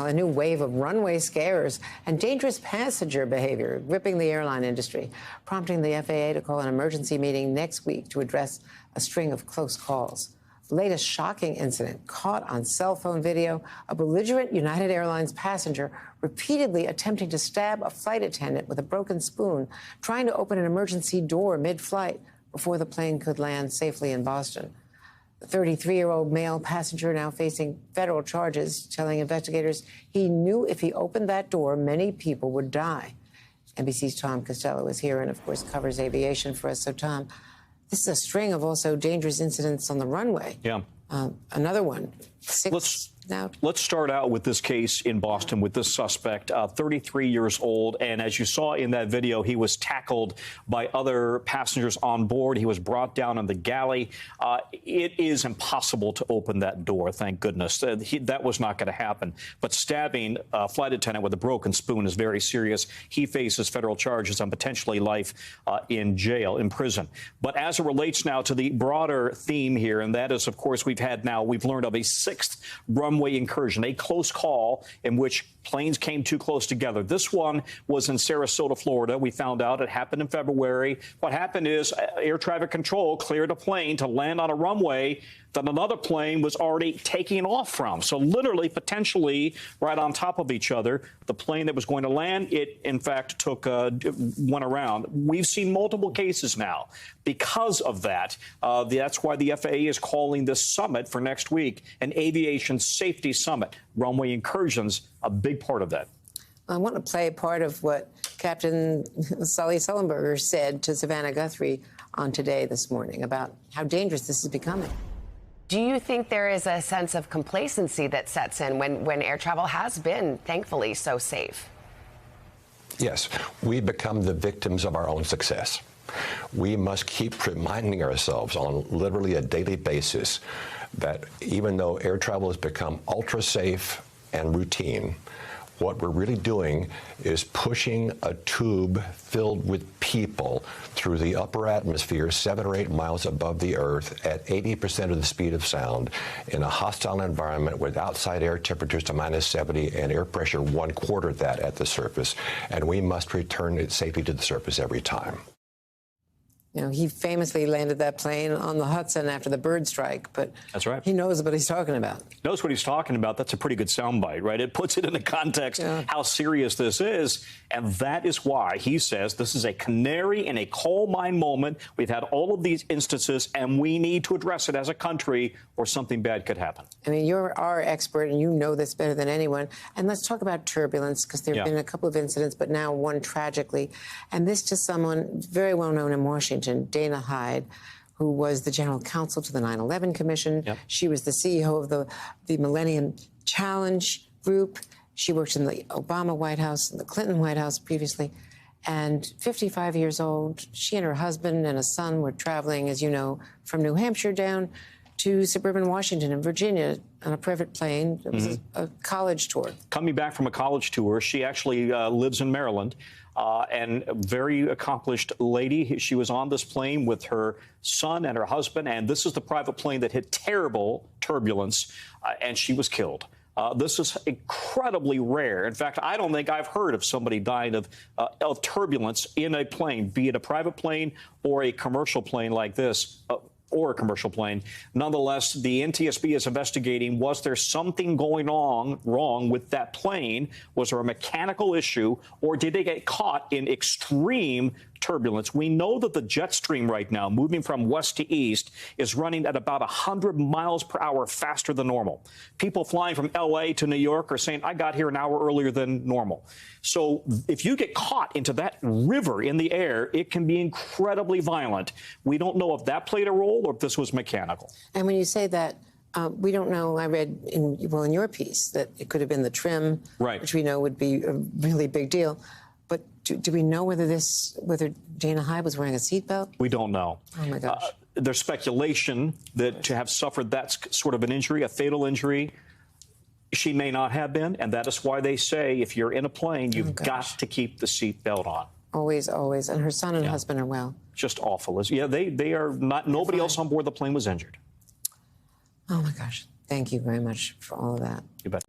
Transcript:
A new wave of runway scares and dangerous passenger behavior gripping the airline industry, prompting the FAA to call an emergency meeting next week to address a string of close calls. The latest shocking incident caught on cell phone video, a belligerent United Airlines passenger repeatedly attempting to stab a flight attendant with a broken spoon, trying to open an emergency door mid-flight before the plane could land safely in Boston. The 33-year-old male passenger now facing federal charges, telling investigators he knew if he opened that door, many people would die. NBC's Tom Costello is here and, of course, covers aviation for us. So, Tom, this is a string of also dangerous incidents on the runway. Yeah. Another one. Six now. Let's start out with this case in Boston with this suspect, 33 years old. And as you saw in that video, he was tackled by other passengers on board. He was brought down on the galley. It is impossible to open that door, thank goodness. That was not going to happen. But stabbing a flight attendant with a broken spoon is very serious. He faces federal charges and potentially life in jail, in prison. But as it relates now to the broader theme here, and that is, of course, we've learned of a sixth runway incursion, a close call in which planes came too close together. This one was in Sarasota, Florida. We found out it happened in February. What happened is air traffic control cleared a plane to land on a runway that another plane was already taking off from. So literally, potentially, right on top of each other. The plane that was going to land, it, in fact, went around. We've seen multiple cases now. Because of that, that's why the FAA is calling this summit for next week an aviation safety summit. Runway incursions, a big part of that. I want to play part of what Captain Sully Sullenberger said to Savannah Guthrie on Today this morning about how dangerous this is becoming. Do you think there is a sense of complacency that sets in when air travel has been, thankfully, so safe? Yes, we become the victims of our own success. We must keep reminding ourselves on literally a daily basis that even though air travel has become ultra safe and routine, what we're really doing is pushing a tube filled with people through the upper atmosphere 7 or 8 miles above the Earth at 80% of the speed of sound in a hostile environment with outside air temperatures to -70 and air pressure 1/4 that at the surface. And we must return it safely to the surface every time. You know, he famously landed that plane on the Hudson after the bird strike, but that's right. He knows what he's talking about. Knows what he's talking about. That's a pretty good soundbite, right? It puts it into context how serious this is, and that is why he says this is a canary in a coal mine moment. We've had all of these instances, and we need to address it as a country, or something bad could happen. I mean, you're our expert, and you know this better than anyone. And let's talk about turbulence, because there have been a couple of incidents, but now one tragically. And this to someone very well known in Washington, Dana Hyde, who was the general counsel to the 9/11 Commission. She was the CEO of the Millennium Challenge Group. She worked in the Obama White House and the Clinton White House previously. And 55 years old, she and her husband and a son were traveling, as you know, from New Hampshire down to suburban Washington and Virginia on a private plane. It was a college tour. Coming back from a college tour, she actually lives in Maryland. And a very accomplished lady. She was on this plane with her son and her husband, and this is the private plane that hit terrible turbulence, and she was killed. This is incredibly rare. In fact, I don't think I've heard of somebody dying of turbulence in a plane, be it a private plane or a commercial plane like this. Or a commercial plane. Nonetheless, the NTSB is investigating, was there something going on wrong with that plane? Was there a mechanical issue, or did they get caught in extreme turbulence? We know that the jet stream right now, moving from west to east, is running at about 100 miles per hour faster than normal. People flying from L.A. to New York are saying, I got here an hour earlier than normal. So if you get caught into that river in the air, it can be incredibly violent. We don't know if that played a role or if this was mechanical. And when you say that, we don't know. I read in your piece that it could have been the trim, which we know would be a really big deal. But do we know whether Dana Hyde was wearing a seatbelt? We don't know. Oh, my gosh. There's speculation that to have suffered that sort of an injury, a fatal injury, she may not have been. And that is why they say if you're in a plane, you've got to keep the seatbelt on. Always, always. And her son and husband are well. Just awful. Yeah, they are not. Nobody else on board the plane was injured. Oh, my gosh. Thank you very much for all of that. You bet.